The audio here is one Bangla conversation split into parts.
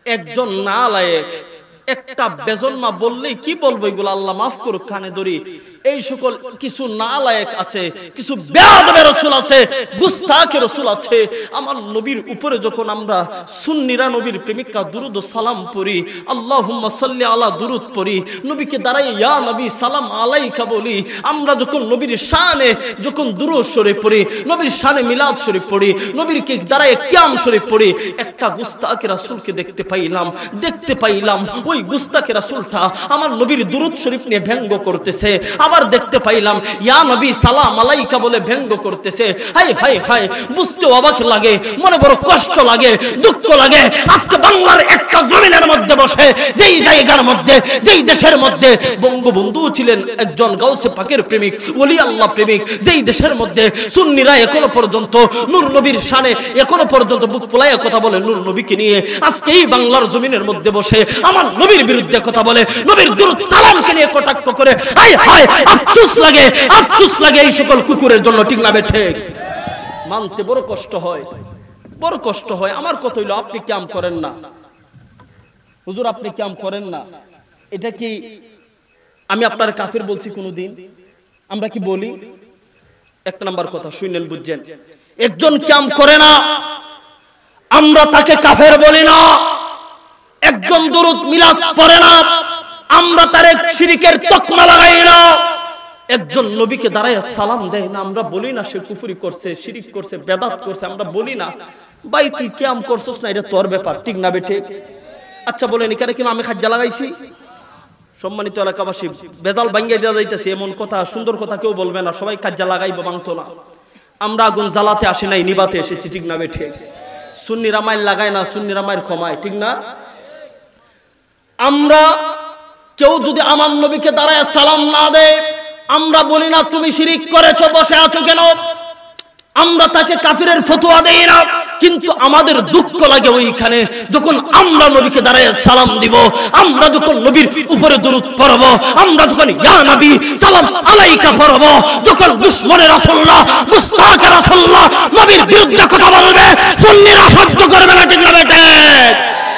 একজন নালায়েক একটা বেজন্মা বললেই কি বলবো এগুলো আল্লাহ মাফ করুক কানে ধরি। এই সকল কিছু নালায়েক আছে, কিছু বেয়াদবে রাসূল আছে, গুস্তাখে রাসূল আছে। আমার নবীর উপরে যখন আমরা সুন্নিরা নবীর প্রেমিকরা দুরুদ ও সালাম পড়ি, আল্লাহুম্মা সাল্লি আলা দুরুদ পড়ি, নবীকে দাঁড়াই ইয়া নবী সালাম আলাইকা বলি, আমরা যখন নবীর শানে যখন দুরূদ শরীফ পড়ি, নবীর শানে মিলাদ শরীফ পড়ি, নবীরকে দাঁড়ায় কিয়াম শরীফ পড়ি, একটা গুস্তাখে রাসূলকে দেখতে পাইলাম ওই গুস্তাখে রাসূলটা আমার নবীর দুরূদ শরীফ নিয়ে ব্যঙ্গ করতেছে। আবার দেখতে পাইলাম ইয়া নবী সালাম আলাইকা বলে ব্যঙ্গ করতেছে। হায় হায় হায়, বুঝতে অবাক লাগে, মনে বড় কষ্ট লাগে, দুঃখ লাগে। আজকে বাংলার একটা জমিনের মধ্যে বসে, যেই জায়গার মধ্যে, যেই দেশের মধ্যে বঙ্গবন্ধু ছিলেন একজন গাউসে পাকের প্রেমিক, ওলি আল্লাহ প্রেমিক, যেই দেশের মধ্যে সুন্নিরা এখনো পর্যন্ত নূর নবীর শানে এখনো পর্যন্ত বুক ফুলাইয়া কথা বলে নূর নবীকে নিয়ে, আজকে এই বাংলার জমিনের মধ্যে বসে আমার নবীর বিরুদ্ধে কথা বলে, নবীর দুরূদ সালামকে নিয়ে কটাক্ষ করে। হায় হায়, আফসোস লাগে এই সকল কুকুরের জন্য, ঠিক না বেঠে? মানতে বড় কষ্ট হয়। আমার কথা হইলো আপনি কিয়াম করেন না, হুজুর আপনি কিয়াম করেন না, এটা কি আমি আপনার কাফির বলছি কোনদিন? আমরা কি বলি? এক নাম্বার কথা শুনেন, বুঝছেন, একজন কিয়াম করে না আমরা তাকে কাফের বলি না। একজন দুরূদ মিলাদ পড়ে না আমরা তার শিরকের তকমা লাগাই না। একজন নবীকে দাঁড়ায় সালাম দেয় না আমরা বলি না সে কুফরি করছে, শিরক করছে, বেদাত করছে, আমরা বলি না। ভাই তুই কিয়াম করছস না, এটা তোর ব্যাপার, ঠিক না বেঠে? আচ্ছা বলেন, এখানে কি আমি খাজ্জা লাগাইছি? সম্মানিত এলাকাবাসী, বেজাল ভাঙ্গিয়ে দেওয়া যাইতেছে এমন কথা, সুন্দর কথা কেউ বলবে না, সবাই খাজ্জা লাগাইবো, ভাঙতো না। আমরা আগুন জ্বালাতে আসি নাই, নিবাতে এসেছি, ঠিক না বেঠে? সুন্নিরা মাইল লাগায় না, সুন্নিরা মাইল ক্ষমায়, ঠিক না? আমরা কেউ যদি আমার নবীকে দাঁড়ায় সালাম না দেয় আমরা বলি না তুমি শিরক করেছো, বসে আছো কেন, আমরা তাকে কাফিরের ফতোয়া দেই না। কিন্তু আমাদের দুঃখ লাগে ওইখানে যখন আমরা নবীকে দাঁড়ায় সালাম দিব, আমরা যখন নবীর উপরে দুরূদ পড়ব, আমরা যখন ইয়া নবী সালাম আলাইকা পড়ব, যখন দুশমনের রাসূলুল্লাহ মুস্তাকে রাসূলুল্লাহ নবীর বিরুদ্ধে কথা বলবে, সুন্নিরা সহ্য করবে না, ঠিক না বেটে?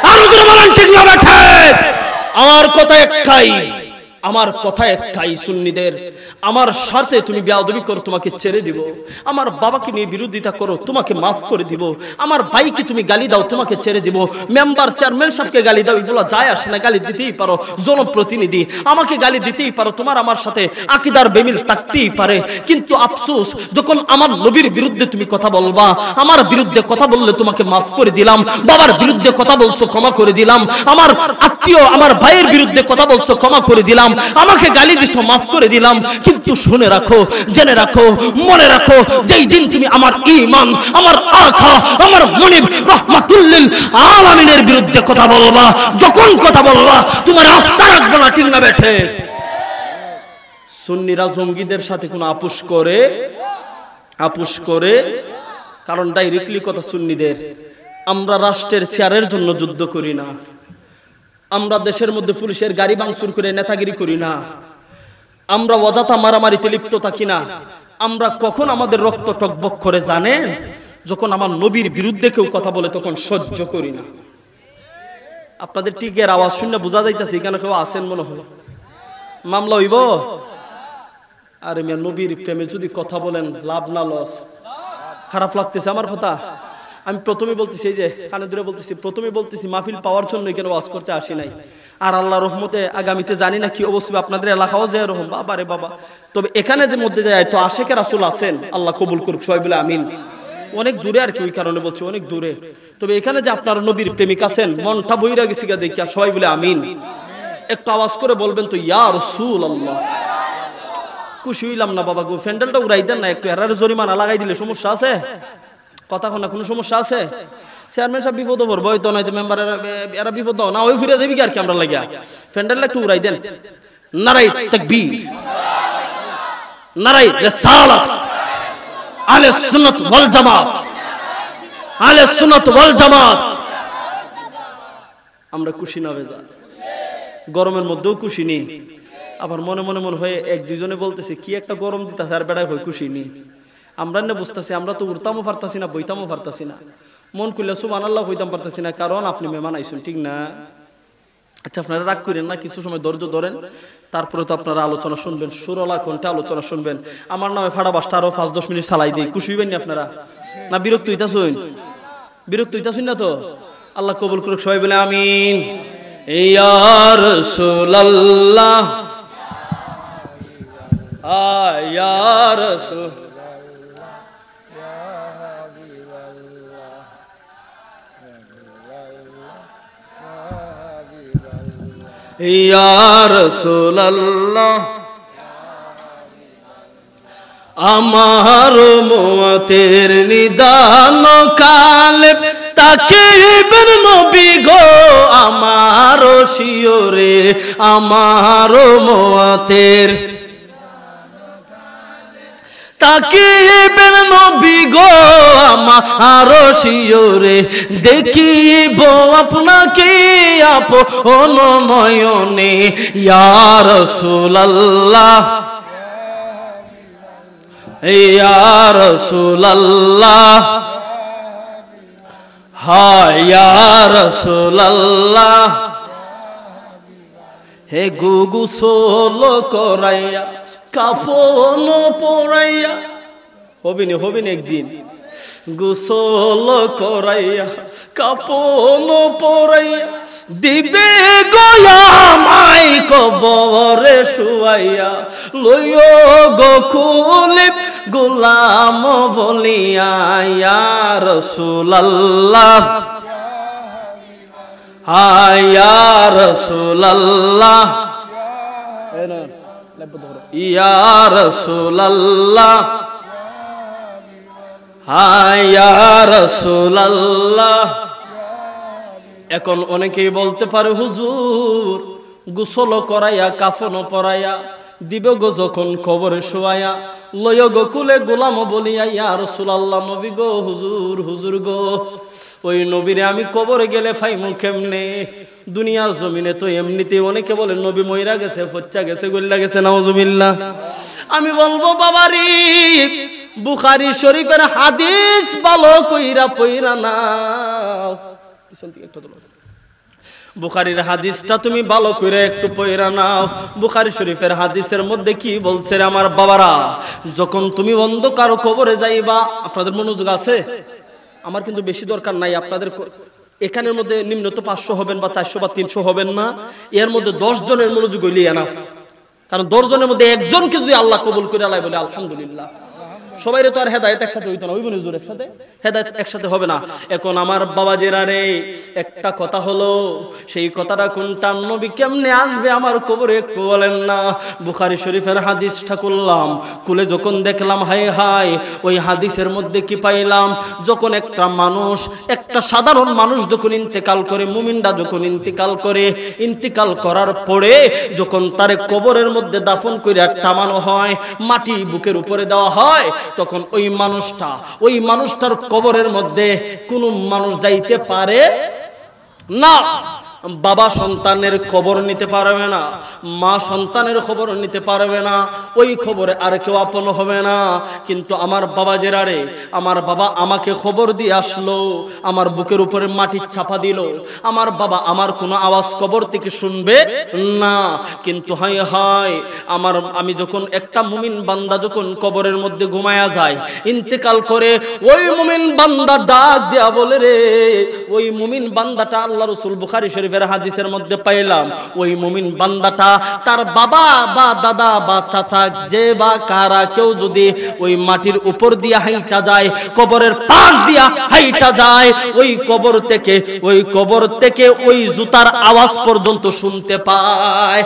আর যদি বলেন ঠিক না বেটে? আমার কথা একটাই সুন্নিদের, আমার সাথে তুমি বেয়াদবি করো তোমাকে ছেড়ে দিব, আমার বাবাকে নিয়ে বিরোধিতা করো তোমাকে মাফ করে দিব, আমার ভাইকে তুমি গালি দাও তোমাকে ছেড়ে দিব, মেম্বার চেয়ারম্যান সাহেবকে গালি দাও এগুলো যায় আসে না, গালি দিতেই পারো, জনপ্রতিনিধি আমাকে গালি দিতেই পারো, তোমার আমার সাথে আকীদার বেমিল থাকতেই পারে। কিন্তু আফসোস যখন আমার নবীর বিরুদ্ধে তুমি কথা বলবা, আমার বিরুদ্ধে কথা বললে তোমাকে মাফ করে দিলাম, বাবার বিরুদ্ধে কথা বলছো ক্ষমা করে দিলাম, আমার আত্মীয় আমার ভাইয়ের বিরুদ্ধে কথা বলছো ক্ষমা করে দিলাম, আমাকে গালি দিছো মাফ করে দিলাম। কিন্তু শুনে রাখো, জেনে রাখো, মনে রাখো, যেই দিন তুমি আমার ঈমান, আমার আখা, আমার মুনিব রাহমাতুল লিল আলামিনের বিরুদ্ধে কথা বলবা, যখন কথা বলবা তোমার আস্থা রাখবো না, ঠিক না বেঠে? সুন্নিরা জঙ্গিদের সাথে কোনো আপোষ করে, কারণ ডাইরেক্টলি কথা সুন্নিদের, আমরা রাষ্ট্রের চেয়ারের জন্য যুদ্ধ করি না, আমরা দেশের মধ্যে পুলিশের গাড়ি ভাঙচুর করে নেতাগিরি করি না, আমরা অযথা মারামারিতে লিপ্ত থাকি না। আমরা কখন আমাদের রক্ত টকবক করে জানেন? যখন আমার নবীর বিরুদ্ধে কেউ কথা বলে তখন সহ্য করি না। আপনাদের টিকের আওয়াজ শুনে বোঝা যাইতেছে এখানে কেউ আছেন মনে হয়। মামলা হইব? আরে মিয়া, নবীর প্রেমে যদি কথা বলেন লাভ না লস? খারাপ লাগতেছে আমার কথা? আমি প্রথমে বলতেছি, এই যে কানে দূরে বলতেছি, প্রথমে বলতেছি মাহফিল পাওয়ার জন্য এখানে ওয়াজ করতে আসি নাই। আর আল্লাহ রহমতে আগামীতে জানি না কি অবশ্যই আপনাদের এলাকাও যে রকম, বাবা রে বাবা। তবে এখানে যে মধ্যে যায় তো আশেকের রাসূল আছেন, আল্লাহ কবুল করুক, সবাই বলে আমিন। অনেক দূরে আর কি, ওই কারণে বলছি অনেক দূরে। তবে এখানে যে আপনার নবীর প্রেমিক আছেন, মনটা বইরা গেছি গা দেখিয়া, সবাই বলে আমিন। একটু আওয়াজ করে বলবেন তো ইয়া রাসূলুল্লাহ। খুশি হইলাম না বাবা গো, প্যান্ডেলটা উড়াই দেন না একটু, এরার জরিমানা লাগাই দিলে সমস্যা আছে? কথা কোনা কোনো সমস্যা আছে? চেয়ারম্যান সাহেব বিপদ পড়বো, হয়তো নয়তো মেম্বার এরা বিপদ না ওই ফিরে যাবি আর কি, আমরা লাগিয়া প্যান্ডেলটা একটু উড়াই দেন। নারায়ে তাকবীর, নারায়ে রিসালাত, আহলে সুন্নাত ওয়াল জামাত, আহলে সুন্নাত ওয়াল জামাত। আমরা খুশি না বেজা? গরমের মধ্যেও খুশি নেই, আবার মনে মনে হয়ে এক দুইজনে বলতেছে কি একটা গরম দিতেছে, আর বেড়ায় হয়ে খুশি নেই। আমরা না বুঝতেছি, আমরা তো উড়তামও পারতাছি না, বইতামও পারতাছি না। মন করলে সুবহানাল্লাহ কইতাম পারতেছি না, কারণ আপনি মেহমান আইছেন, ঠিক না? আচ্ছা, আপনারা রাগ করেন না, কিছু সময় ধৈর্য ধরেন, তারপরে তো আপনারা আলোচনা শুনবেন, সুরলা ঘন্টা আলোচনা শুনবেন। আমার নামে ফাড়া বাসটা আরো 5-10 মিনিট চালাই দিই, খুশি হইবেন না আপনারা? না বিরক্ত হইতাছেন? বিরক্ত হইতাছেন না তো? আল্লাহ কবুল করুক, সবাই বলে আমিন। ইয়া রাসূলুল্লাহ, ইয়া রাসূল, ইয়া রাসূলুল্লাহ, আমার মুআতের নিদান কালে তাকিবেন নবী গো, আমার শিওরে আমার মুআতের তাকিবেন নবী গো, আমার শিওরে দেখিব আপনাকে আপন নয়নে। ইয়া রাসূলুল্লাহ, ইয়া রাসূলুল্লাহ, হায় ইয়া রাসূলুল্লাহ, হে গোসল করাইয়া কাফন পরাইয়া, হবিনি একদিন, গোসল করাইয়া কাফন পরাইয়া দিবে গোয়ামাই কবরে শুয়াইয়া, লইও গো খুলে গোলাম বলিয়া। ইয়া রাসূলুল্লাহ, ইয়া রাসূলুল্লাহ, ইয়া রাসূলুল্লাহ, ইয়া রাসূলুল্লাহ। এখন অনেকেই বলতে পারে হুজুর গোসল করাইয়া কাফন পরাইয়া দিবে গো যখন কবরে শোয়াইয়া, লয় গো কুলে গোলাম বলিয়া। ইয়া রাসূলুল্লাহ, নবী গো, হুজুর গো, ওই নবীরে আমি কবরে গেলে ফাইমু কেমনে? দুনিয়ার জমিনে তো এমনিতে অনেকে বলে নবী মইরা গেছে, ফচ্চা গেছে, গল্লা গেছে, নাউজুবিল্লাহ। আমি বলবো বাবারি, বুখারী শরীফের হাদিস ভালো কইরা পইরা নাও, বুখারীর হাদিসটা তুমি ভালো করে একটু পড়া নাও। বুখারী শরীফের হাদিসের মধ্যে কি বলছে রে আমার বাবারা, যখন তুমি অন্ধকার কবরে যাইবা, আপনাদের মনোযোগ আছে? আমার কিন্তু বেশি দরকার নাই, আপনাদের এখানের মধ্যে নিম্নত 500 হবেন বা 400 বা 300 হবেন না, এর মধ্যে 10 জনের মনোযোগ হইলে এনাফ। কারণ 10 জনের মধ্যে একজনকে যদি আল্লাহ কবুল করে আল্লাহ বলে আলহামদুলিল্লাহ। সবাইরে তো আর হেদায়েত একসাথে হইতো না, ওই বনে জোর একসাথে হেদায়েত একসাথে হবে না। এখন আমার বাবা জেরারে একটা কথা হলো, সেই কথাটা কোনটা? নবী কেমনে আসবে আমার কবরে একটু বলেন না। বুখারী শরীফের হাদিসটা করলাম, খুলে যখন দেখলাম, হায় হায়, ওই হাদিসের মধ্যে কি পাইলাম? যখন একটা মানুষ, একটা সাধারণ মানুষ যখন ইন্তেকাল করে, মুমিনরা যখন ইন্তেকাল করার পরে যখন তারে কবরের মধ্যে দাফন করে টামানো হয়, মাটি বুকের উপরে দেওয়া হয়, তখন ওই মানুষটার কবরের মধ্যে কোন মানুষ যাইতে পারে না। বাবা সন্তানের খবর নিতে পারবে না, মা সন্তানের খবর নিতে পারবে না, ওই খবরে আর কেউ আপন হবে না। কিন্তু আমার বাবা জেরারে, আমার বাবা আমাকে খবর দিয়ে আসলো, আমার বুকের উপরে মাটি চাপা দিল, আমার বাবা আমার কোনো আওয়াজ কবর থেকে শুনবে না। কিন্তু হায় হায়, আমি যখন একটা মুমিন বান্দা যখন কবরের মধ্যে ঘুমায়া যায়, ইন্তেকাল করে, ওই মুমিন বান্দা ডাক দেয়া বলে রে, ওই মুমিন বান্দাটা আল্লাহ রাসূল বুখারী শরীফের হাদিসের মধ্যে পাইলাম, ওই মুমিন বান্দাটা তার বাবা বা দাদা বা চাচা যে বা কারা কেউ যদি ওই মাটির উপর দিয়া হাইটা যায়, কবরের পাশ দিয়া হাইটা যায়, ওই কবর থেকে ওই জুতার আওয়াজ পর্যন্ত শুনতে পায়।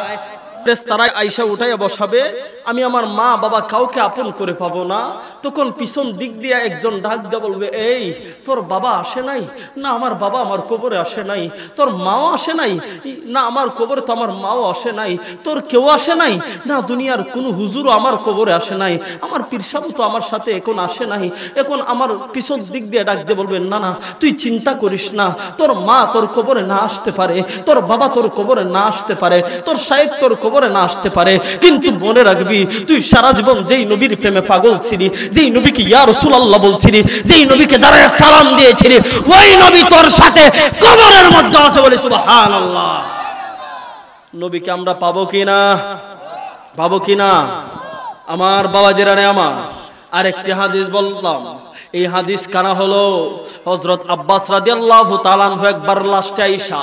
তারাই আইসা উঠাইয়া বসাবে, আমি আমার মা বাবা কাউকে আপন করে পাবো না। তখন পিছন দিক দিয়ে একজন ডাক দিয়ে বলবে, এই তোর বাবা আসে নাই? না, আমার বাবা আমার কবরে আসে নাই। তোর মাও আসে নাই? না, আমার কবরে তো আমার মাও আসে নাই। তোর কেউ আসে নাই? না, দুনিয়ার কোনো হুজুরও আমার কবরে আসে নাই। আমার পীর সাহেব তো আমার সাথে এখন আসে নাই। এখন আমার পিছন দিক দিয়ে ডাক দিয়ে বলবেন, না না, তুই চিন্তা করিস না, তোর মা তোর কবরে না আসতে পারে, তোর বাবা তোর কবরে না আসতে পারে, তোর শায়েখ তোর কবরে না আসতে পারে, কিন্তু মনে রাখবি তুই সারা জীবন যেই নবীর প্রেমে পাগল ছিলি, যেই নবীকে ইয়া রাসূলুল্লাহ বলছিলি, যেই নবীকে দাঁড়ায় সালাম দিয়েছিলি, ওই নবী তোর সাথে কবরের মধ্যে আছে। বলি সুবহানাল্লাহ। নবীকে আমরা পাবো কিনা? পাবো কিনা? আমার বাবাজিরা রে আমার, আরেকটি হাদিস বললাম। এই হাদিস কানা হলো হযরত আব্বাস রাদিয়াল্লাহু তাআলা আনহু একবার লাস্টে আয়েশা,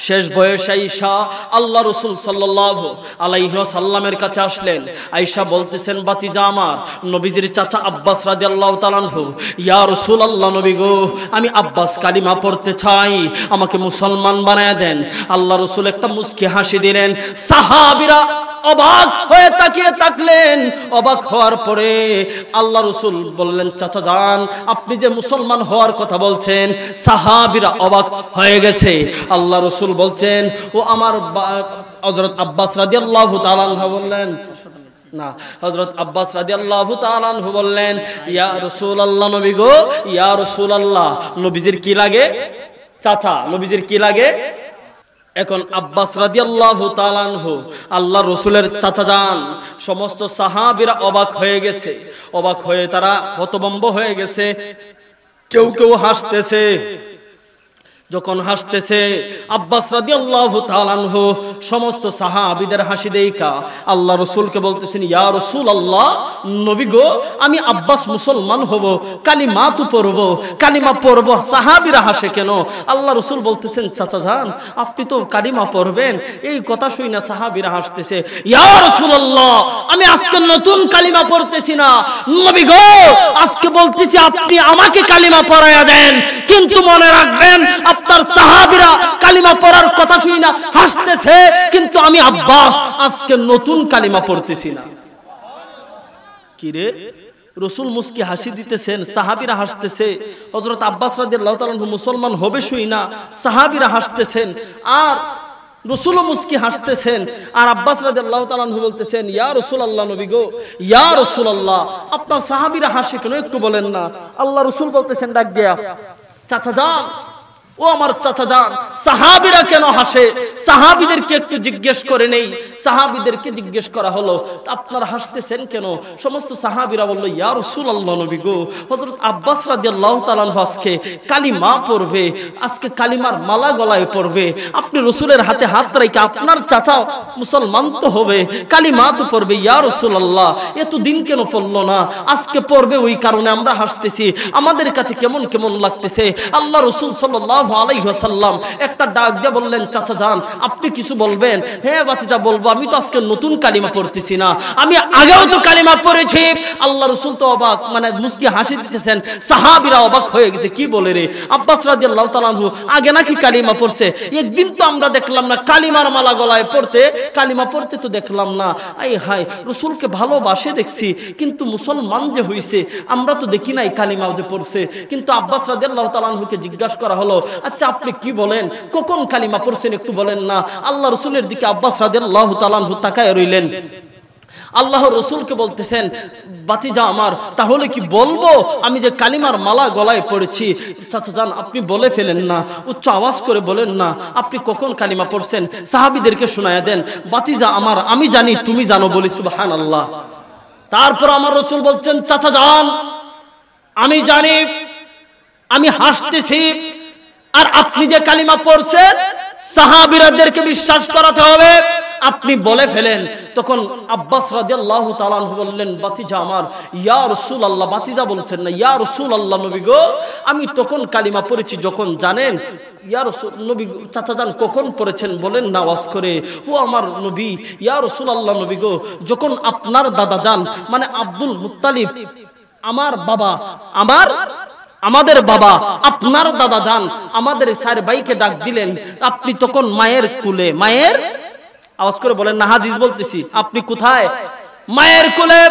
শেষ বয়সে আয়েশা আল্লাহ রাসূল সাল্লাল্লাহু আলাইহি ওয়াসাল্লামের কাছে আসলেন। আয়েশা বলতেছেন, বাতিজা আমার, নবীজির চাচা আব্বাস রাদিয়াল্লাহু তাআলা আনহু, ইয়া রাসূলুল্লাহ, নবী গো, আমি আব্বাস কালিমা পড়তে চাই, আমাকে মুসলমান বানায় দেন। আল্লাহ রাসূল একটা মুস্কি হাসি দিলেন। সাহাবীরা অবাক হয়ে তাকিয়ে থাকলেন। অবাক হওয়ার পরে আল্লাহ রাসূল বললেন, চাচা যান, আপনি যে মুসলমান হওয়ার কথা বলছেন। সাহাবীরা অবাক হয়ে গেছে। আল্লাহ রাসূল বলছেন, ও আমার হযরত আব্বাস রাদিয়াল্লাহু তাআলা আনহু বললেন, না, হযরত আব্বাস রাদিয়াল্লাহু তাআলা আনহু বললেন, ইয়া রাসূলুল্লাহ, নবী গো, ইয়া রাসূলুল্লাহ। নবীজির কি লাগে? চাচা। নবীজির কি লাগে? এখন আব্বাস রাদিয়াল্লাহু তাআলা আনহু আল্লাহ রাসূলের চাচা যান। সমস্ত সাহাবীরা অবাক হয়ে গেছে। অবাক হয়ে তারা হতভম্ব হয়ে গেছে। কেউ কেউ হাসতেছে। যখন হাসতেছে আব্বাস রাদিয়াল্লাহু তাআলা আনহু সমস্ত সাহাবীদের হাসি দেখা আল্লাহ রাসূলকে বলতেছেন, ইয়া রাসূলুল্লাহ, নবী গো, আমি আব্বাস মুসলমান হব, কালিমা তো পড়ব, কালিমা পড়ব। সাহাবীরা হাসে কেন? আল্লাহ রাসূল বলতেছেন, চাচা যান, আপনি তো কালিমা পড়বেন। এই কথা শুই না সাহাবীরা হাসতেছে। ইয়া রাসূলুল্লাহ, আমি আজকে নতুন কালিমা পড়তেছি না, নবী গো, আজকে বলতেছি আপনি আমাকে কালিমা পড়ায়া দেন। কিন্তু মনে রাখবেন, আপনার সাহাবীরা কালিমা পড়ার কথা শুই না হাসতেছে, কিন্তু আমি আব্বাস আজকে নতুন কালিমা পড়তেছি না। কি রে? রাসূল মুস্কি হাসি দিতেছেন, সাহাবীরা হাসতেছে। হযরত আব্বাস রাদিয়াল্লাহু তাআলা মুসলমান হবে শুই না, সাহাবীরা হাসতেছেন, আর রাসূল মুস্কি হাসতেছেন। আর আব্বাস রাদিয়াল্লাহু তাআলা বলতেছেন, ইয়া রাসূলুল্লাহ, নবী গো, ইয়া রাসূলুল্লাহ, আপনার সাহাবীরা হাসে কেন একটু বলেন না? আল্লাহ রাসূল বলতেছেন ডাক দিয়া, চাচা যান, ও আমার চাচা যান, সাহাবীরা কেন হাসে? সাহাবীদেরকে একটু জিজ্ঞেস করে নেই। সাহাবীদেরকে জিজ্ঞেস করা হলো, আপনারা হাসতেছেন কেন? সমস্ত সাহাবীরা বলল, ইয়া রাসূলুল্লাহ, নবী গো, হযরত আব্বাস রাদিয়াল্লাহু তাআলা আজকে কালিমা পড়বে, আজকে কালিমার মালা গলায় পড়বে। আপনি রাসূলের হাতে হাত রেখে আপনার চাচা মুসলমান তো হবে, কালিমা তো পড়বে। ইয়া রাসূলুল্লাহ, এতদিন কেন পড়লো না? আজকে পড়বে, ওই কারণে আমরা হাসতেছি। আমাদের কাছে কেমন কেমন লাগতেছে। আল্লাহ রাসূল সাল্লাল্লাহু আলাইহি ওয়াসাল্লাম একটা ডাক দিয়ে বললেন, চাচা যান, আপনি কিছু বলবেন? হ্যাঁ বাতিজা, বলবো। আমি তো আজকে নতুন কালিমা পড়তেছি না, আমি আগেও তো কালিমা পড়েছি। আল্লাহ রাসূল তো অবাক, মানে মুস্কি হাসি দিতেছেন। সাহাবীরা অবাক হয়ে গেছে, কি বলে রে? আব্বাস রাদিয়াল্লাহু তাআলা আনহু আগে নাকি কালিমা পড়ছে? একদিন তো আমরা দেখলাম না কালিমার মালা গলায় পড়তে, কালিমা পড়তে তো দেখলাম না। আই হাই, রাসূলকে ভালোবাসে দেখছি, কিন্তু মুসলমান যে হইছে আমরা তো দেখি নাই কালিমা যে পড়ছে। কিন্তু আব্বাস রাদিয়াল্লাহু তাআলা আনহুকে জিজ্ঞাসা করা হলো, আচ্ছা আপনি কি বলেন, কখন কালিমা পড়ছেন একটু বলেন না? আল্লাহ রাসূলের দিকে আব্বাস রাদিয়াল্লাহু তাআলা আনহু তাকায় রইলেন। আল্লাহ রাসূলকে বলতেছেন, বাতিজা আমার, তাহলে কি বলবো আমি যে কালিমার মালা গলায় পড়েছি? চাচা যান, আপনি বলে ফেলেন না, উচ্চ আওয়াজ করে বলেন না, আপনি কখন কালিমা পড়ছেন, সাহাবীদেরকে শোনায়া দেন। বাতিজা আমার, আমি জানি তুমি জানো। বলি সুবহানাল্লাহ। তারপর আমার রাসূল বলছেন, চাচা যান, আমি জানি, আমি হাসতেছি, আর আপনি যে কালিমা পড়ছেন সাহাবীদেরকে বিশ্বাস করাতে হবে, আপনি বলে ফেলেন। তখন আব্বাস রাদিয়াল্লাহু তাআলা আনহু বললেন, বাতিজা আমার, ইয়া রাসূলুল্লাহ, বাতিজা বলছেন না, ইয়া রাসূলুল্লাহ, নবী গো, আমি তখন কালিমা পড়েছি যখন জানেন। ইয়া রাসূল, নবী চাচা যান, কখন পড়েছেন বলেন না আওয়াজ করে। ও আমার নবী, ইয়া রাসূলুল্লাহ, নবী গো, যখন আপনার দাদা যান, মানে আব্দুল মুত্তালিব, আমার বাবা, আমাদের বাবা, আপনার দাদা যান, আমাদের চার ভাইকে ডাক দিলেন, আপনি তখন মায়ের কুলে, মায়ের, আওয়াজ করে বলেন না, হাদিস বলতেছি, আপনি কোথায়? মায়ের কোলে।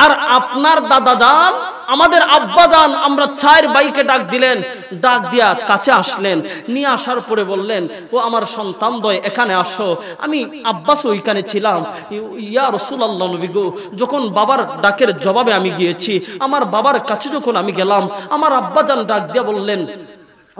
আর আপনার দাদা যান, আমাদের আব্বা যান, আমরা চার ভাইকে ডাক দিলেন, ডাক দিয়া কাছে আসলেন, নিয়ে আসার পরে বললেন, ও আমার সন্তানদ্বয়, এখানে আসো। আমি আব্বাস ওইখানে ছিলাম। ইয়া রাসূলুল্লাহ, নবী গো, যখন বাবার ডাকের জবাবে আমি গিয়েছি, আমার বাবার কাছে যখন আমি গেলাম, আমার আব্বা যান ডাক দিয়া বললেন,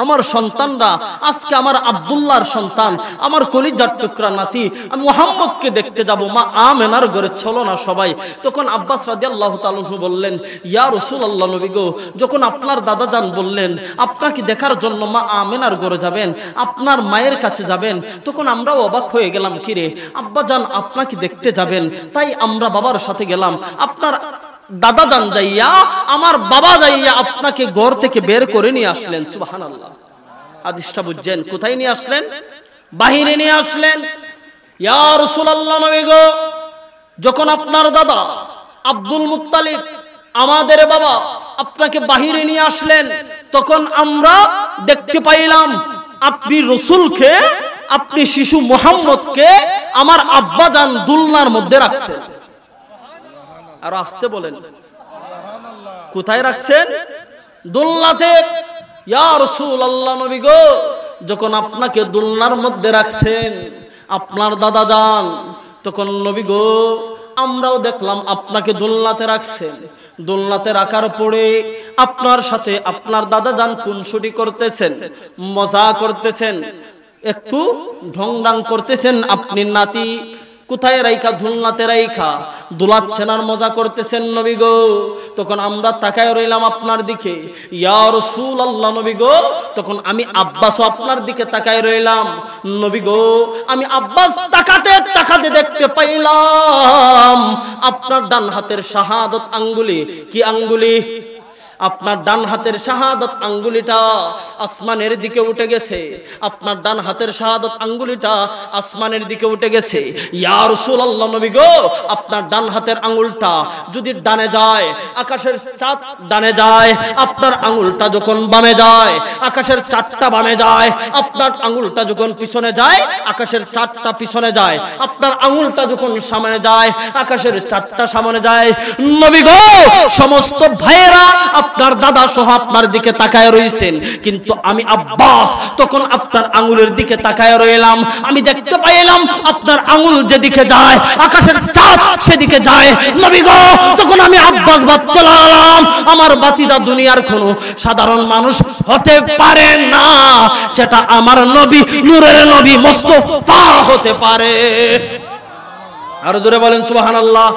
আমার সন্তানরা আজকে আমার আব্দুল্লাহর সন্তান, আমার কলিজার টুকরা নাতি, আমি মুহাম্মদকে দেখতে যাব, মা আমেনার ঘরে চলো না সবাই। তখন আব্বাস রাদিয়াল্লাহু তাআলা বললেন, ইয়া রাসূলুল্লাহ, নবী গো, যখন আপনার দাদা যান বললেন আপনাকে দেখার জন্য মা আমেনার ঘরে যাবেন, আপনার মায়ের কাছে যাবেন, তখন আমরাও অবাক হয়ে গেলাম, কিরে আব্বা যান আপনাকে দেখতে যাবেন, তাই আমরা বাবার সাথে গেলাম। আপনার দাদা যান যাইয়া, আমার বাবা যাইয়া আপনাকে ঘর থেকে বের করে নিয়ে আসলেন। সুবহানাল্লাহ, হাদিসটা বুঝছেন? কোথায় নিয়ে আসলেন? বাহিরে নিয়ে আসলেন। ইয়া রাসূলুল্লাহ, নবী গো, যখন আপনার দাদা আব্দুল মুত্তালিব আমাদের বাবা আপনাকে বাহিরে নিয়ে আসলেন, তখন আমরা দেখতে পাইলাম আপনি রাসূলকে, আপনি শিশু মুহাম্মদকে আমার আব্বা জান দুলনার মধ্যে রাখছেন। আর আসতে বলেন, কোথায় রাখছেন? দোলনাতে। ইয়া রাসূলুল্লাহ, নবী গো, যখন আপনাকে দোলনার মধ্যে রাখছেন আপনার দাদা যান, তখন নবী গো আমরাও দেখলাম আপনাকে দোলনাতে রাখছেন। দোলনাতে রাখার পরে আপনার সাথে আপনার দাদা যান খুনসুটি করতেছেন, মজা করতেছেন, একটু ঢংঢাং করতেছেন। আপনি নাতি কোথায় রাইখা? দোলনাতে রাইখা দোলাচ্ছেন আর মজা করতেছেন নবী গো। তখন আমরা তাকায় রইলাম আপনার দিকে। ইয়া রাসূলুল্লাহ, নবী গো, তখন আমি আব্বাসও আপনার দিকে তাকায় রইলাম। নবী গো, আমি আব্বাস তাকাতে তাকাতে দেখতে পাইলাম আপনার ডান হাতের শাহাদাত আঙ্গুলি। কি আঙ্গুলি? আপনার ডান হাতের শাহাদাত আঙ্গুলিটা আসমানের দিকে উঠে গেছে। আপনার ডান হাতের শাহাদাত আঙ্গুলিটা আসমানের দিকে উঠে গেছে। ইয়া রাসূলুল্লাহ, নবী গো, আপনার ডান হাতের আঙ্গুলটা যদি ডানে যায়, আকাশের চাঁদ ডানে যায়, আপনার আঙ্গুলটা যখন বামে যায়, আকাশের চাঁদটা বামে যায়। আপনার আঙ্গুলটা যখন পিছনে যায়, আকাশের চাঁদটা পিছনে যায়। আপনার আঙ্গুলটা যখন সামনে যায়, আকাশের চাঁদটা সামনে যায়। নবী গো, সমস্ত ভাইয়েরা আপনার দাদা সহ আপনার দিকে তাকায় রইছেন, কিন্তু আমি আব্বাস তখন আপনার আঙ্গুলের দিকে তাকায় রইলাম। আমি দেখতে পাইলাম আপনার আঙ্গুল যেদিকে যায়, আকাশের চাঁদ সেদিকে যায়। নবী গো, তখন আমি আব্বাস ভাবতে লাগলাম, আমার বাতিদা দুনিয়ার কোনো সাধারণ মানুষ হতে পারে না, সেটা আমার নবী, নূরের নবী মুস্তাফা হতে পারে। আরো জোরে বলেন সুবহানাল্লাহ।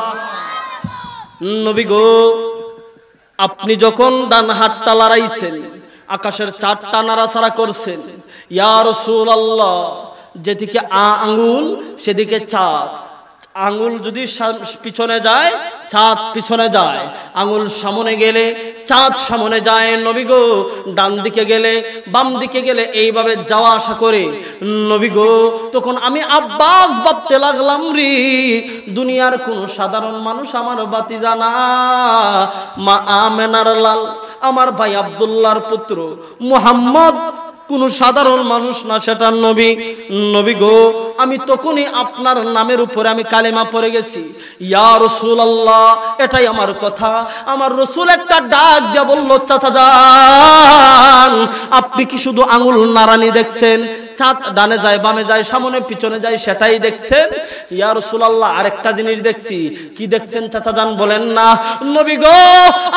নবী গো, আপনি যখন ডান হাতটা লড়াইছেন, আকাশের চাঁদটা নাড়াচাড়া করছেন, ইয়া রাসূলুল্লাহ, যেদিকে আঙ্গুল সেদিকে চাঁদ। আঙ্গুল যদি পিছনে যায়, চাঁদ পিছনে যায়। আঙ্গুল সামনে গেলে চাঁদ সামনে যায়। নবী গো, ডান দিকে গেলে বাম দিকে গেলে এইভাবে যাওয়া আসা করে। নবী গো, তখন আমি আব্বাস ভাবতে লাগলাম, রে দুনিয়ার কোন সাধারণ মানুষ আমার বাতিজা না, মা আমেনার লাল, আমার ভাই আব্দুল্লাহর পুত্র মুহাম্মদ কোন সাধারণ মানুষ না, সেটা নবী। নবী গো, আমি তখনই আপনার নামের উপরে আমি কালেমা পড়ে গেছি। ইয়া রাসূলুল্লাহ, এটাই আমার কথা। আমার রাসূল একটা ডাক দিয়ে বলল, চাচা যান, আপনি কি শুধু আঙ্গুল নাড়ানি দেখছেন? চাঁদ ডানে যায়, বামে যায়, সামনে পিছনে যায়, সেটাই দেখছেন? ইয়া রাসূলুল্লাহ, আরেকটা জিনিস দেখছি। কি দেখছেন চাচা যান বলেন না? নবী গো,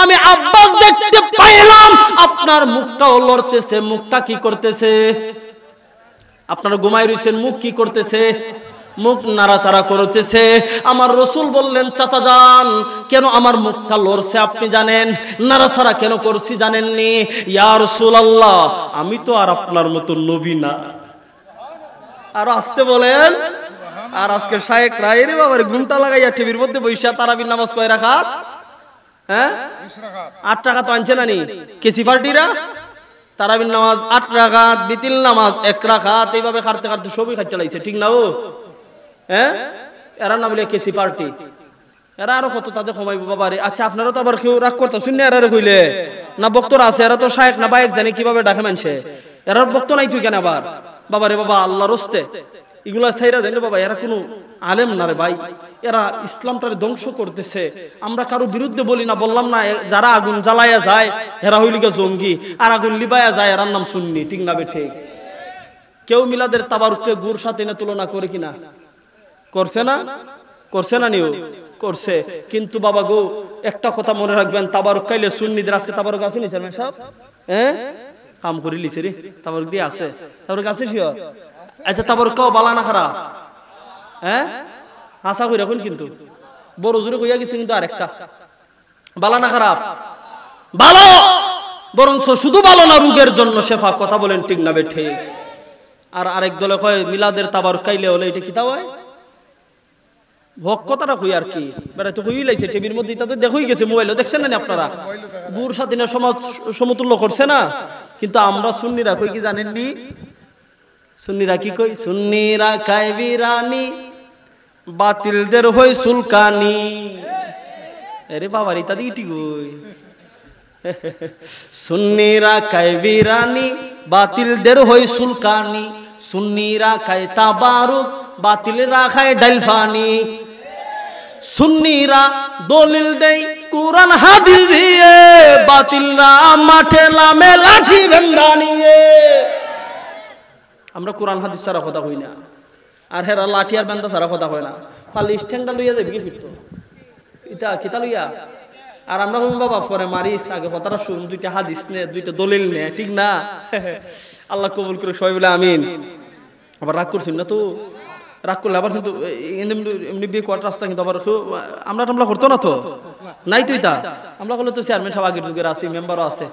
আমি আব্বাস দেখতে পাইলাম আপনার মুখটাও লড়তেছে। মুখটা কি করতেছে? আপনারা ঘুমায় রইছেন, মুখ কি করতেছে? মুখ নাড়াচাড়া করতেছে। আমার রাসূল বললেন, চাচা যান, কেন আমার মুখটা লড়ছে আপনি জানেন? নাড়াচাড়া কেন করছি জানেননি? ইয়া রাসূলুল্লাহ, আমি তো আর আপনার মতো নবী না। আর আসতে বলেন। আর আজকে শায়েখ রায়ের বাবার ঘুমটা লাগাইয়া টিভির মধ্যে বইসা তারাবির নামাজ কয় রাকাত? হ্যাঁ, 8 টাকা তো আনছে নানি কেসি পার্টিরা। তারাবির নামাজ 8 রাকাত, বিতিল নামাজ 1 রাকাত, এইভাবে কাটতে কাটতে সবই খাইতে লাইছে, ঠিক না? ও হ্যাঁ, এরা না বলে কেসি পার্টি, এরা আরো কত তাদের কমাইবো বাবারে। আচ্ছা, আপনারা তো আবার কেউ রাগ করতে শুনলে এরা কইলে না, বক্তরা আছে, এরা তো শায়েখ না বাইক জানে কিভাবে ডাকে মানছে, এরা বক্ত নাই তুই কেন আবার? বাবারে বাবা, আল্লাহর রস্তে এগুলা ছাইরা দেন বাবা, এরা কোনো আলেম না রে ভাই, এরা ইসলামটারে ধ্বংস করতেছে। আমরা কারো বিরুদ্ধে বলি না, বললাম না, যারা আগুন জ্বালাইয়া যায় এরা হইলিকে জঙ্গি, আর আগুন লিবাইয়া যায় এরার নাম সুন্নি, ঠিক না বেঠে? কেউ মিলাদের তাবারুককে গুড় সাথে এনে তুলনা করে কিনা? করছে না? করছে না নিও? করছে। কিন্তু বাবা গো, একটা কথা মনে রাখবেন, তাবারুক খাইলে সুন্নিদের, আজকে তাবারুক আছে নি চেয়ারম্যান সাহেব? হ্যাঁ, কাম করে লিছে রে তারপর দিয়ে আছে তারপর কাছে শিওর আচ্ছা তারপর কও বালা না খারাপ হ্যাঁ আশা করি এখন কিন্তু বড় জোরে কইয়া গেছে কিন্তু আরেকটা বালা না খারাপ ভালো বরঞ্চ শুধু ভালো না রোগের জন্য শেফা কথা বলেন ঠিক না বেঠে আর আরেক দলে কয় মিলাদের তাবারুক খাইলে হলে এটা কি তা হয় ভোগ কথাটা কই আর কি বেড়া তো কই লাইছে টিভির মধ্যে তা তো দেখই গেছে মোবাইলে দেখছেন না আপনারা গুর স্বাধীনের সমাজ সমতুল্য করছে না কিন্তু আমরা সুন্নিরা কই কি জানেননি সুন্নিরা কি কই সুন্নিরা খায় বিরানি বাতিলদের হই সুলকানি আরে বাবা রে তাদি ইটি কই সুন্নিরা খায় বিরানি বাতিলদের হই সুলকানি সুন্নিরা খায় তাবারুক বাতিলরা খায় ডালফানি সুন্নিরা দলিল দেই কুরআন হাদিস দিয়ে বাতিলরা মাঠে নামে লাঠি ভেন্ডা নিয়ে আমরা কোরআন হাদিস ছাড়া কথা কই না আর হেরা লাঠি আর বেন্দা ছাড়া কথা কয় না খালি স্ট্যান্ডটা লইয়া যাবে কি ফিরতো এটা কিতা লইয়া আর আমরা কই বাবা পরে মারিস আগে কথাটা শুন দুইটা হাদিস নে দুইটা দলিল নে ঠিক না আল্লাহ কবুল করে সবাই বলে আমিন আবার রাগ করছেন না তো রাগ করলে আবার কিন্তু এমনি বিয়ে করার রাস্তা কিন্তু আবার আমরা করতো না তো নাই তুই তা আমরা করলে তো চেয়ারম্যান সব আগের যুগের আছে মেম্বারও আছে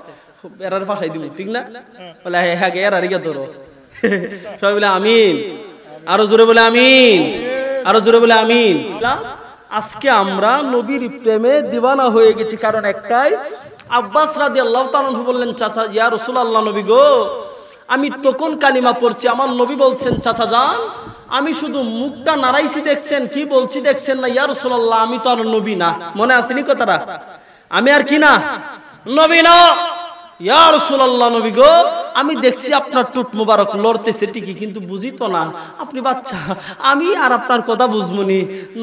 এরার ভাষাই দিব ঠিক না বলে হ্যাঁ এর আর ইয়া ধরো সবাই বলে আমিন আরো জোরে বলে আমিন আরো জোরে বলে আমিন আজকে আমরা নবীর প্রেমে দিওয়ানা হয়ে গেছি কারণ একটাই আব্বাস রাদিয়াল্লাহু তাআলা বললেন চাচা ইয়া রাসূলুল্লাহ নবী গো আমি তখন কালিমা পড়ছি আমার নবী বলছেন চাচা যান আমি শুধু মুখটা নাড়াইছি দেখছেন কি বলছি দেখছেন না ইয়া রাসূলুল্লাহ আমি তো আর নবী না মনে আসেনি কথাটা আমি আর কি না নবী না ইয়া রাসূলুল্লাহ নবী গো আমি দেখছি আপনার টুট মোবারক লড়তেছে ঠিকই কিন্তু বুঝি তো না আপনি বাচ্চা আমি আর আপনার কথা বুঝমুনি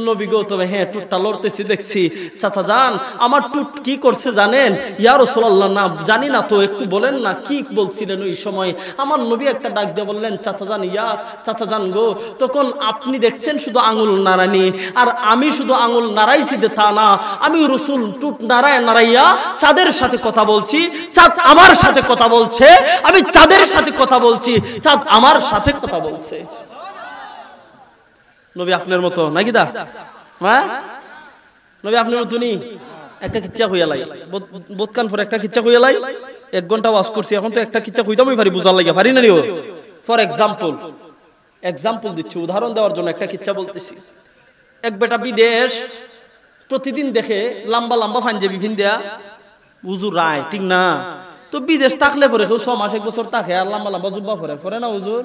নবী গো তবে হ্যাঁ টুটটা লড়তেছি দেখছি চাচা যান আমার টুট কি করছে জানেন ইয়া রাসূলুল্লাহ না জানি না তো একটু বলেন না কি বলছিলেন ওই সময় আমার নবী একটা ডাক দিয়ে বললেন চাচা যান ইয়া চাচা যান গো তখন আপনি দেখছেন শুধু আঙুল নাড়ানি আর আমি শুধু আঙুল নাড়াইছি দে তা না আমি রাসূল টুট নাড়াইয়া চাঁদের সাথে কথা বলছি চাঁদ আমার সাথে কথা বলছে আমি চাঁদের সাথে কথা বলছি চাঁদ আমার সাথে কথা বলছে নবী আপনার মতো নাকি দা হ্যাঁ নবী আপনার মতনই একটা কিচ্ছা হইয়া লাই বোধকান পরে একটা কিচ্ছা হইয়া লাই 1 ঘন্টা ওয়াজ করছি এখন তো একটা কিচ্ছা হইতামই পারি বুঝার লাগে পারি না নিও ফর এক্সাম্পল দিচ্ছি উদাহরণ দেওয়ার জন্য একটা কিচ্ছা বলতেছি এক বেটা বিদেশ প্রতিদিন দেখে লম্বা লম্বা পাঞ্জাবি ভিন্দা হুজুর রায় ঠিক না তো বিদেশ থাকলে পরে কেউ 6 মাস 1 বছর থাকে আর লম্বা লম্বা জুব্বা পরে না হুজুর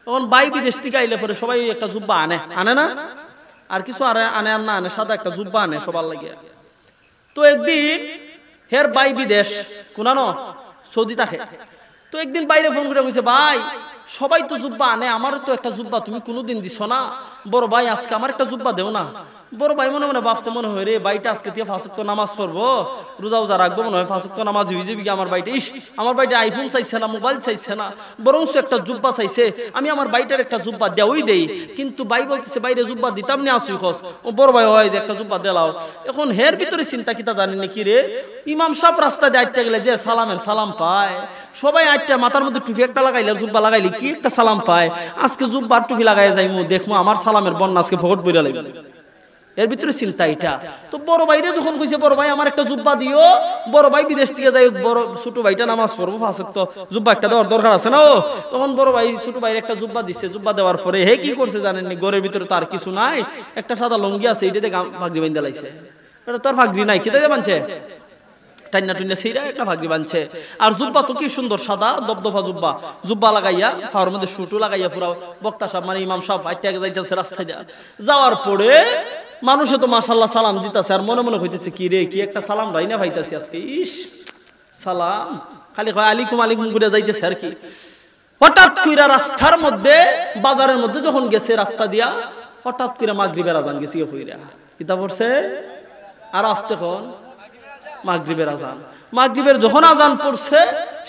তখন বাই বিদেশ থেকে আইলে পরে সবাই একটা জুব্বা আনে না আর কিছু আনে আর না আনে সাদা একটা জুব্বা আনে সবার লাগে তো একদিন হের বাই বিদেশ কোনানো সৌদি থাকে তো একদিন বাইরে ফোন করে কইছে ভাই সবাই তো জুব্বা আনে আমারও তো একটা জুব্বা তুমি কোনোদিন দিছো না বড় ভাই আজকে আমার একটা জুব্বা দেও না বড় ভাই মনে মনে ভাবছে মনে হয় রে ভাইটা আজকে দিয়ে 5 ওয়াক্ত নামাজ পড়বো রোজা রাখবো মনে হয় 5 ওয়াক্ত নামাজ হয়ে যাবে কি আমার ভাইটা আমার ভাইটা আইফোন চাইছে না মোবাইল চাইছে না বরঞ্চ একটা জুব্বা চাইছে আমি আমার ভাইটার একটা জুব্বা দেওই দেই কিন্তু ভাই বলতেছে বাইরে জুব্বা দিতাম না আসুই খোঁজ ও বড় ভাই হয় একটা জুব্বা দেলাও এখন হের ভিতরে চিন্তা কিতা জানেন কি রে ইমাম সাহেব রাস্তা দিয়ে আটটা গেলে যে সালামের সালাম পায় সবাই আটটা মাথার মধ্যে টুপি একটা লাগাইলে জুব্বা লাগাইলে কি একটা সালাম পায় আজকে জুব্বার টুপি লাগাই যাইমু দেখমু আমার সালামের বন্যা আজকে ভোট বইরা লাগবে এর ভিতরে চিন্তা এটা তো বড় ভাইরে যখন কইছে বড় ভাই আমার একটা জুব্বা দিও বড় ভাই বিদেশ থেকে যাই বড় ছোট ভাইটা নামাজ পড়বো 5 ওয়াক্ত জুব্বা একটা দেওয়ার দরকার আছে না ও তখন বড় ভাই ছোট ভাইরে একটা জুব্বা দিচ্ছে জুব্বা দেওয়ার পরে হে কি করছে জানেননি ঘরের ভিতরে তার কিছু নাই একটা সাদা লুঙ্গি আছে এইটাতে ভাগরি বাঁধা লাইছে এটা তোর ভাগরি নাই কি দিয়ে বানছে টাইনা টুইনা সেইরা একটা ভাগরি বানছে আর জুব্বা তো কি সুন্দর সাদা দবদবা জুব্বা লাগাইয়া পাওয়ার মধ্যে শুটু লাগাইয়া পুরা বক্তা সাহেব মানে ইমাম সাহেব আইটা যাইতেছে রাস্তায় যাওয়ার পরে মানুষে তো মাশাআল্লাহ সালাম দিতেছে আর মনে মনে হইতেছে কি রে কি একটা সালাম রাইনা ভাইতাছি আজকে ইস সালাম খালি কয় আলাইকুম আলাইকুম করে যাইতেছে আর কি হঠাৎ কইরা রাস্তার মধ্যে বাজারের মধ্যে যখন গেছে রাস্তা দিয়া হঠাৎ কইরা মাগরিবের আজান গেছে কইরা কিতা পড়ছে আর আসতে কোন মাগরিবের আজান মাগরিবের যখন আজান পড়ছে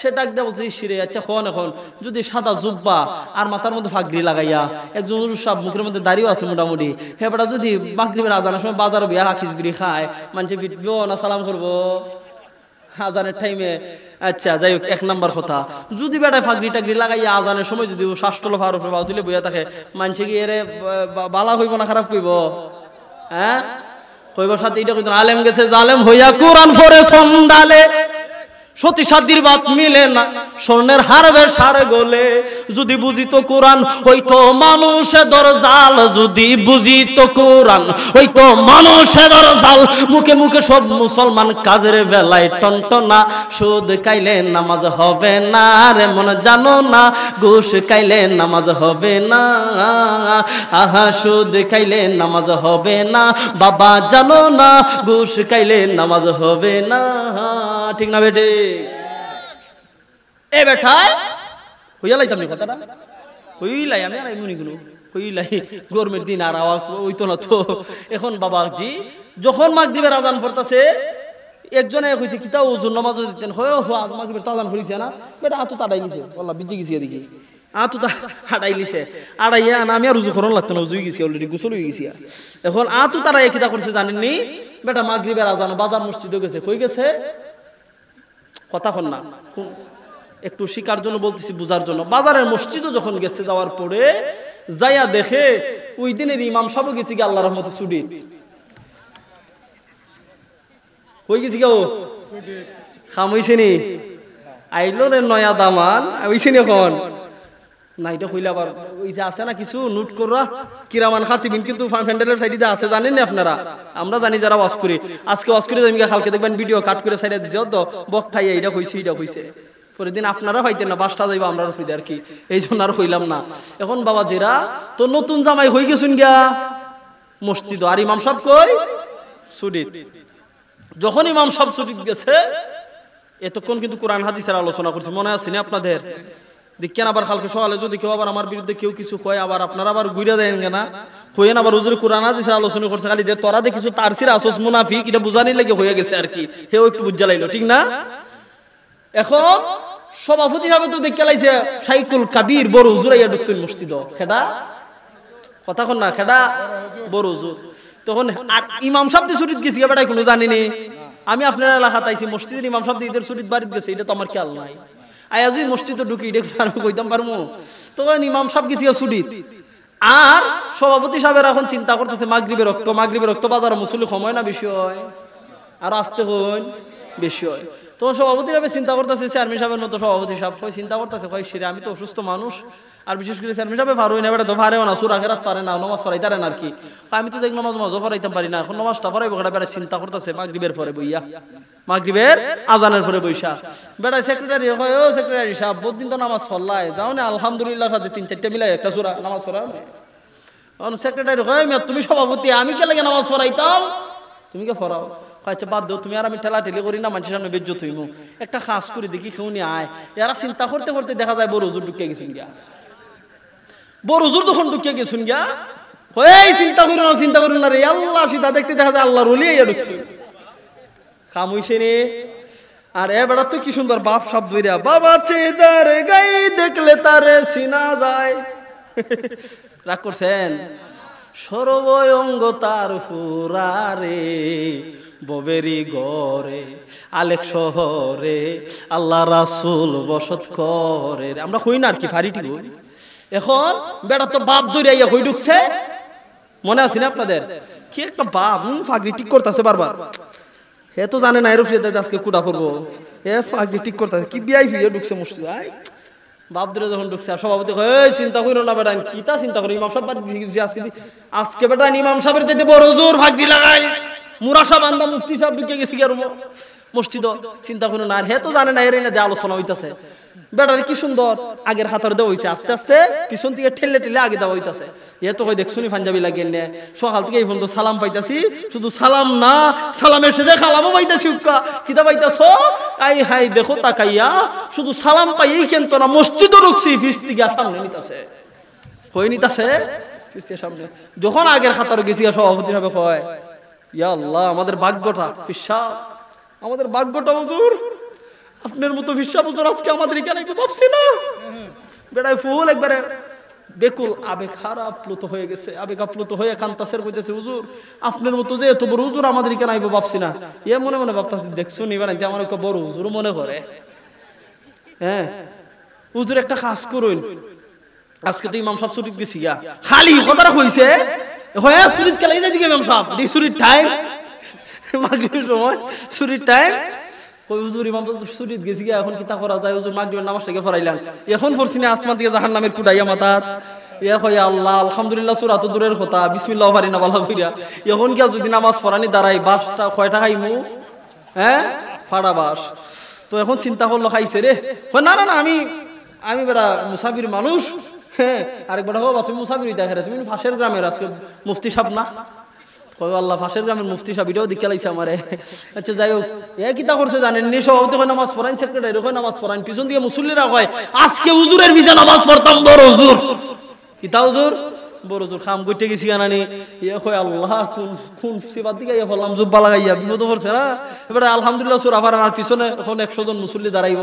সে ডাক দেয়া বলছে ইসরে আচ্ছা এখন যদি সাদা জুব্বা আর মাথার মধ্যে ফাগরি লাগাইয়া একজন সব মুখের মধ্যে দাড়িও আছে মোটামুটি হেবাটা যদি মাগরিবের আজানের সময় বাজারে বিয়া হাকিস বিড়ি খায় মানুষে পিটবো না সালাম করবো আজানের টাইমে আচ্ছা যাই হোক, 1 নাম্বার কথা, যদি বেটা ফাগরি টাগরি লাগাইয়া আজানের সময় যদি শ্বাসটল ফারুফে বাউ তুলে বইয়া থাকে, মানুষে কি এরে বালা হইব না খারাপ কইব? হ্যাঁ কইব সাথে এটা কইতো আলেম গেছে জালেম হইয়া কোরআন পড়ে সন্দালে, সতী সাদির বাত মিলে না স্বর্ণের হারবে সারে গোলে, যদি বুঝিত কোরআন হইতো মানুষে দরজাল, যদি বুঝিত কোরআন হইতো মানুষে দরজাল, মুখে মুখে সব মুসলমান কাজের বেলায় টনটনা, সুদ খাইলে নামাজ হবে না রে মন জানো না, ঘুষ খাইলে নামাজ হবে না, আহা সুদ খাইলে নামাজ হবে না, বাবা জানো না, ঘুষ খাইলে নামাজ হবে না। ঠিক না বেটে? এ বেটায় হইয়ালাই তুমি কথাটা হইলাই, আমি আর মনে গুলো হইলাই গরমের দিন আর আওয়াজ হইতো না তো। এখন বাবাজি যখন মাগরিবের আজান পড়তাছে, একজনে কইছে কিতা ওজন নামাজ দিতেন, হয় হো আজ মাগরিবের আজান পড়িছে না, বেটা আতো তাড়াই নিছে, আল্লাহ বিজি গেছি এদিকে আতো হাঁটাই লিছে, আড়াইয়া না আমি আর রুজু করন লাগতো না, উজুই গেছি অলরেডি, গোসল হয়ে গেছি। এখন আতো তাড়াই কিতা করছে জানেননি? বেটা মাগরিবের আজান বাজার মসজিদে গেছে, কই গেছে কথা কন না, একটু শিকার জন্য বলতেছি, বুঝার জন্য। বাজারের মসজিদে যখন গেছে, যাওয়ার পরে যাইয়া দেখে ওই দিনের ইমাম সাহেব গেছি কি আল্লাহর রহমতে ছুটি হয়ে গেছি কেউ খাম হইছে নি, আইলো রে নয়া দামান হইছে নি এখন না, এটা কইলে আবার ওই যে আছে না কিছু নোট করা কিরামান খাতিবিন, কিন্তু ফ্যান্ডেলের সাইডে আছে জানেন না আপনারা, আমরা জানি যারা ওয়াজ করি, আজকে ওয়াজ করে যাবেন, কালকে দেখবেন ভিডিও কাট করে সাইডে দিছে, তো বক খাইয়া এটা কইছে এটা কইছে, পরের দিন আপনারা হইতেন না, বাসটা যাইবা আমরা রফিদে আর কি, এই জন্য আর হইলাম না। এখন বাবা জেরা তো নতুন জামাই হয়ে গেছুন গিয়া মসজিদ, আর ইমাম সাহেব কই ছুটি। যখন ইমাম সাহেব ছুটি গেছে, এতক্ষণ কিন্তু কোরআন হাদিসের আলোচনা করছি, মনে আছে না আপনাদের? দেখেন আবার কালকে সকালে যদি কেউ আবার আমার বিরুদ্ধে কেউ কিছু কয়, আবার আপনারা আবার ঘুরে দেন না হইয়েন, আবার হুজুর কোরআন হাদিসের আলোচনা করছে, খালি যে তোরা যে কিছু তারসির আসস মুনাফিক, এটা বুঝানি লাগে হয়ে গেছে আর কি, হেও একটু বুঝা লাইলো, ঠিক না? এখন সভাপতি হিসাবে তো দেখতে লাইছে সাইকুল কাবির বড় হুজুর আইয়া ঢুকছেন মসজিদ, খেডা কথা কন না, খেডা বড় হুজুর। তখন আর ইমাম সাহেব ছুটিত গেছি বেটাই কোনো জানিনি, আমি আপনার এলাকাতে আইছি, মসজিদের ইমাম সাহেব ঈদের ছুটিত বাড়িতে গেছে, এটা তো আমার খেয়াল নাই, আয়া যদি মসজিদে ঢুকি এটা আমি কইতাম পারবো? তখন ইমাম সাহেব গেছি ছুটিত, আর সভাপতি সাহেবের এখন চিন্তা করতেছে মাগরিবের রক্ত বাজার মুসল্লি সময় না বেশি হয়, আর আসতে হন বেশি হয়। তখন সভাপতি সাহেব চিন্তা করতেছে, চেয়ারম্যান সাহেবের মতো সভাপতি সাহেব চিন্তা করতেছে, কয় সেরে আমি তো অসুস্থ মানুষ, আর বিশেষ করে চেয়ারম্যান সাহেব পারোই না, বেটা তো পারেও না, সুর আখেরাত পারে না, নমাজ পড়াইতে পারে না আর কি, আমি তো দেখলাম নমাজও পড়াইতে পারি না, এখন নমাজটা পড়াইবো বেটা, বেটা চিন্তা করতেছে মাগরিবের পরে বইয়া, মাগরিবের আজানের পরে বইসা, বেটা সেক্রেটারি হয়, ও সেক্রেটারি সাহেব বহুদিন তো নামাজ পড়লাই যাও না, আলহামদুলিল্লাহ সাথে 3-4টা মিলাই একটা সুরা নামাজ পড়া। সেক্রেটারি হয় তুমি সভাপতি, আমি কে লাগে নামাজ পড়াইতাম, তুমি কে পড়াও? আচ্ছা বাদ দাও, তুমি আর আমি ঠেলা ঠেলি করি না, মানুষের সামনে বেজ্জত হইমু, একটা খাস করে দেখি কেউ নিয়ে আয়। এরা চিন্তা করতে করতে দেখা যায় বড় হুজুর ঢুকে গেছুন গিয়া, বড় হুজুর তখন ঢুকে গেছুন গিয়া, এই চিন্তা করুন না রে আল্লাহ, সিধা দেখতে দেখা যায় আল্লাহর ওলি আইয়া ঢুকছে, কাম হইছে নে। আর এ বেড়া তো কি সুন্দর বাপ সাপ ধইরা, বাবা চেজার গাই দেখলে তারে চিনা যায়, রাগ করছেন? সর্বঙ্গ তার ফুরারে ববেরি গরে আলেক শহরে আল্লাহ রাসূল বসত করে, আমরা কই না আর কি ফারিটি গো। এখন বেটা তো বাপ দইরাইয়া কই ঢুকছে, মনে আছে না আপনাদের? কি একটা বাপ ফাগরি ঠিক করতেছে বারবার, হে তো জানে না এরফিয়াতে আজকে কুড়া পড়বো, হে ফাগরি ঠিক করতেছে, কি বিআইপি ঢুকছে মসজিদ, বাপ ধরে যখন ঢুকছে, আর সভাপতি চিন্তা করো না বেটা, কিতা চিন্তা করো, ইমাম সাহেব আজকে বেটা ইমাম সাহেবের যেতে বড় জোর ভাগি লাগাই, মুরা সাহেব আন্দা মুফতি সাহেব ঢুকে গেছি আর মসজিদ, চিন্তা করো না। আর হে তো জানে না এর না যে আলোচনা হইতাছে, বেটারে কি সুন্দর আগের হাতার দেওয়া হয়েছে, আস্তে আস্তে পিছন থেকে ঠেলে ঠেলে আগে দেওয়া হইতাছে। এ তো কই দেখছুনি পাঞ্জাবি লাগেন না, সকাল থেকে এই পর্যন্ত সালাম পাইতাছি, শুধু সালাম না সালামের শেষে খালামও পাইতাছি, উক্কা কিতা পাইতাছ, আই হাই দেখো তাকাইয়া, শুধু সালাম পাইই কেন না মসজিদও ঢুকছি, ফিস থেকে সামনে নিতাছে, কই নিতাছে ফিস থেকে সামনে। যখন আগের হাতার গেছি সভাপতি ভাবে কয়, ইয়া আল্লাহ আমাদের ভাগ্যটা পিসাব, আমাদের ভাগ্যটা হুজুর, আপনার মতো বিশ্বাস হুজুর আজকে আমাদের এখানে একটু ভাবছি না। বেড়ায় ফুল একবারে বেকুল আবেগ খারাপ প্লুত হয়ে গেছে, আবেগ আপ্লুত হয়ে কান্তাসের কইতেছে, হুজুর আপনার মতো যে এত বড় হুজুর আমাদের কেন আইবো ভাবছি না। এ মনে মনে ভাবতাছি, দেখছো নি বানাইতে আমার একটা বড় হুজুর মনে করে। হ্যাঁ হুজুর একটা কাজ করুন, আজকে তো ইমাম সাহেব ছুটিতে গেছি গা, খালি কথাটা কইছে হ্যাঁ ছুটিত কেলাই যাই দিকে ইমাম সাহেব ছুটির টাইম, মাগরিবের সময় ছুটির টাইম। কই হুজুর ইমাম তো ছুটিত গেছি গা, এখন কি তা করা যায় হুজুর? মাগরিবের নামাজটাকে পড়াইলাম, এখন পড়ছি না আসমান থেকে জাহান্নামের কুড়াইয়া মাথার। ইয়া কয় আল্লাহ আলহামদুলিল্লাহ সূরা তো দূরের কথা, বিসমিল্লাহ পারি না ভালো কইরা। এখন কি যদি নামাজ পড়ানি দাঁড়াই বাসটা কয়টা খাইমু? হ্যাঁ ফাড়া বাস। তো এখন চিন্তা করলো খাইছে রে, না না না আমি বেটা মুসাফির মানুষ। হ্যাঁ আরেক বেটা বাবা তুমি মুসাফির দেখা রে, তুমি পাশের গ্রামের আজকে মুফতি সাহেব না? কয় আল্লাহ পাশের গ্রামের মুফতি সাহেব এটাও দিকে লাগছে আমারে। আচ্ছা যাই হোক, এ কিতা করছে জানেন নি? সভাপতি হয় নামাজ পড়াইন, সেক্রেটারি হয় নামাজ পড়াইন, পিছন দিয়ে মুসল্লিরা কয় আজকে হুজুরের ভিজা নামাজ পড়তাম বড় হুজুর। কিতা হুজুর? বড় হুজুর খাম কইতে গেছি জানানি। ইয়ে কয় আল্লাহ কোন সেবার দিকে ইয়ে বললাম জুব্বা লাগাইয়া বিপদ পড়ছে না। এবারে আলহামদুলিল্লাহ সূরা ফার আর পিছনে এখন 100 জন মুসল্লি দাঁড়াইব।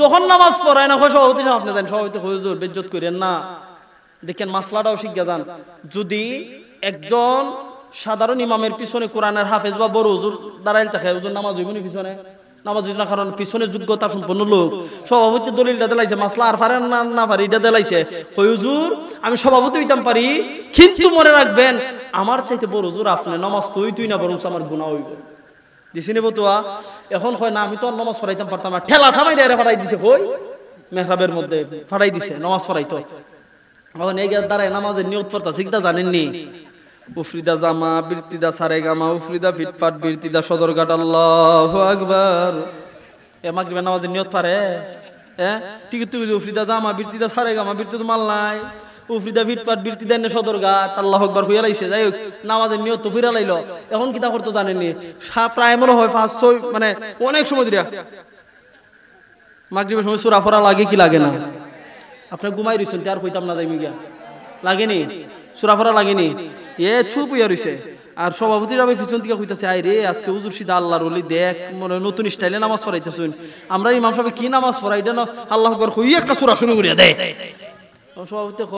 যখন নামাজ পড়ায় না কয় সভাপতি সাহেব আপনি জানেন, সভাপতি হুজুর বেজ্জত করেন না। দেখেন মাসলাটাও শিখা যান, যদি একজন সাধারণ ইমামের পিছনে কোরআনের হাফেজ বা বড় হুজুর দাঁড়াইল থাকে, হুজুর নামাজ হইব না পিছনে? নামাজ হইব না, কারণ পিছনে যোগ্যতা সম্পন্ন লোক। সভাপতি দলিলটা দিলাইছে, মাসলা আর পারেন না পারি এটা দিলাইছে। কই হুজুর আমি সভাপতি হইতাম পারি, কিন্তু মনে রাখবেন আমার চাইতে বড় হুজুর আপনি, নামাজ তো তুই না বরং আমার গুনাহ হইব। দিছি নি বতুয়া? এখন কয় না আমি তো নামাজ পড়াইতাম পারতাম না, ঠেলা ঠামাই রে ফাড়াই দিছে, কই মেহরাবের মধ্যে ফাড়াই দিছে নামাজ পড়াইতো। এখন এই দাঁড়ায় নামাজের নিয়ত পড়তা শিখতা জানেননি? উফরিদা জামা বৃত্তিদা সারে গামা উফরিদা ফিটফাট বৃত্তিদা সদরঘাট আল্লাহু আকবার। এ মাগরিবের নামাজের নিয়ত পারে? হ্যাঁ ঠিক তুই উফরিদা জামা বৃত্তিদা সারে গামা বৃত্তি তো মাল নাই, উফরিদা ফিটফাট বৃত্তিদা এনে সদরঘাট আল্লাহু আকবার হইয়া লাইছে। যাই হোক নামাজের নিয়ত তো ফিরা লাইলো। এখন কিতা করতে জানেননি? প্রায় মনে হয় 5-6 মানে অনেক সময় দিয়া মাগরিবের সময় সূরা পড়া লাগে কি লাগে না? আপনার ঘুমাই রইছেন আর কইতাম না যাইমি গিয়া, লাগেনি? সূরা পড়া লাগেনি? এ চুপ হইয়া রইছে। আর সভাপতির আমি পিছন থেকে কইতাছে আই রে আজকে হুজুর সিদা আল্লাহর ওলি দেখ মনে নতুন স্টাইলে নামাজ পড়াইতেছুন। আমরা ইমাম সাহেব কি নামাজ পড়াই দেন আল্লাহু আকবার কই একটা সূরা শুরু করিয়া দেয়। সভাপতি